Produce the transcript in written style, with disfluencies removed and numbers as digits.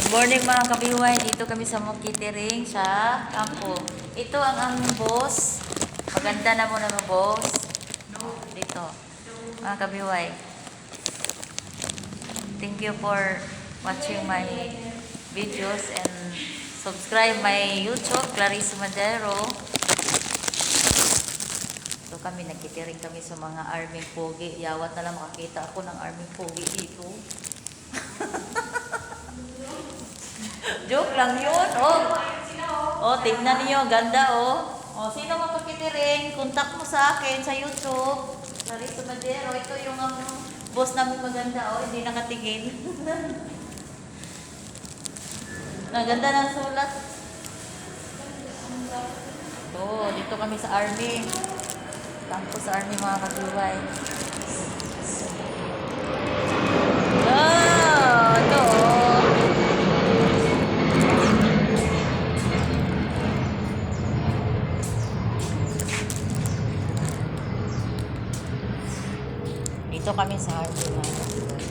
Morning mga kabiway, dito kami sa Mukitering sa kampo. Ito ang aming boss. Maganda na muna mo boss. Dito, mga kabiway. Thank you for watching my videos and subscribe my YouTube, Clarice Madero. So kami, nagkitiring kami sa mga arming pogi. Yawat na lang makakita ako ng arming pogi dito. Joke lang yun. Oh, tingnan niyo, ganda oh. Oh, sino mapakitiring? Contact mo sa akin sa YouTube. Clarice Madero. Ito yung boss namin maganda oh, hindi nakatingin. Naganda ng sulat. Oh, dito kami sa army. Kampo sa army mga katuway. Ito oh. Dito kami sa army mga katuway.